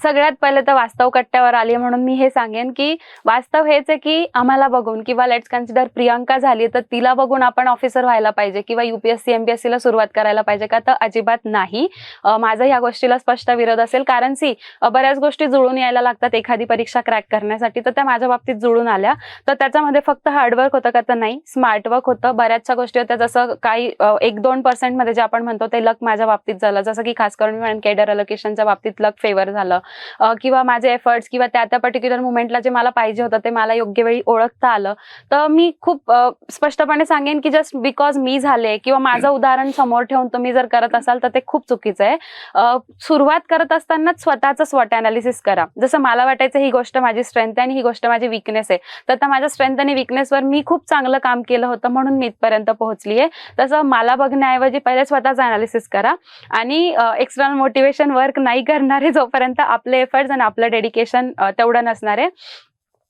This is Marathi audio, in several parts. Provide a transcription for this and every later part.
सगळ्यात पहिले तर वास्तव कट्ट्यावर आली म्हणून मी हे सांगेन, की वास्तव हेच आहे, की आम्हाला बघून किंवा लेट्स कन्सिडर प्रियांका झाली, तर तिला बघून आपण ऑफिसर व्हायला पाहिजे किंवा UPSC MPSCला सुरुवात करायला पाहिजे का? तर अजिबात नाही. माझा ह्या गोष्टीला स्पष्ट विरोध असेल. कारण बऱ्याच गोष्टी जुळून यायला लागतात एखादी परीक्षा क्रॅक करण्यासाठी, तर त्या माझ्या बाबतीत जुळून आल्या. तर त्याच्यामध्ये फक्त हार्डवर्क होतं का? तर नाही, स्मार्ट वर्क होतं. बऱ्याचशा गोष्टी होत्या, जसं काही 1-2% मध्ये जे आपण म्हणतो ते लक माझ्या बाबतीत झालं. जसं की खास करून मी म्हणेन केडर अलोकेशनच्या बाबतीत लक फेवर झालं. किंवा माझे एफर्ट्स किंवा त्या पर्टिक्युलर मुवमेंटला जे मला पाहिजे होतं ते मला योग्य वेळी ओळखता आलं. तर मी खूप स्पष्टपणे सांगेन, की जस्ट बिकॉज मी झाले किंवा माझं उदाहरण समोर ठेवून तुम्ही जर करत असाल तर ते खूप चुकीचं आहे. सुरुवात करत असतानाच स्वतःचं स्वॉट अनालिसिस करा. जसं मला वाटायचं ही गोष्ट माझी स्ट्रेंथ आहे आणि ही गोष्ट माझी विकनेस आहे, तर त्या माझ्या स्ट्रेंथ आणि विकनेसवर मी खूप चांगलं काम केलं होतं म्हणून मी इथपर्यंत पोहोचली आहे. तसं मला बघण्याऐवजी पहिले स्वतःचं अनालिसिस करा आणि एक्सटर्नल मोटिवेशन वर्क नाही करणारे जोपर्यंत आपले एफर्ट्स आणि आपलं डेडिकेशन तेवढं नसणार आहे.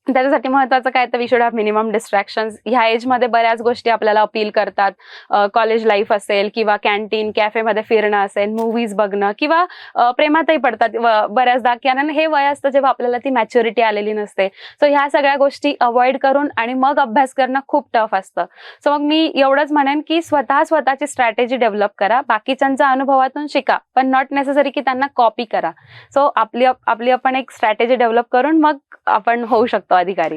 त्याच्यासाठी महत्त्वाचं काय, तर we should have minimum distractions. ह्या एजमध्ये बऱ्याच गोष्टी आपल्याला अपील करतात. कॉलेज लाईफ असेल किंवा कॅन्टीन कॅफेमध्ये फिरणं असेल, मूव्हीज बघणं किंवा प्रेमातही पडतात बऱ्याचदा, कारण हे वय असतं जेव्हा आपल्याला ती मॅच्युरिटी आलेली नसते. सो ह्या सगळ्या गोष्टी अवॉइड करून आणि मग अभ्यास करणं खूप टफ असतं. सो मग मी एवढंच म्हणेन, की स्वतःची स्ट्रॅटेजी डेव्हलप करा. बाकीच्यांच्या अनुभवातून शिका, पण नॉट नेसेसरी की त्यांना कॉपी करा. सो आपली आपण एक स्ट्रॅटेजी डेव्हलप करून मग आपण होऊ शकतो अधिकारी.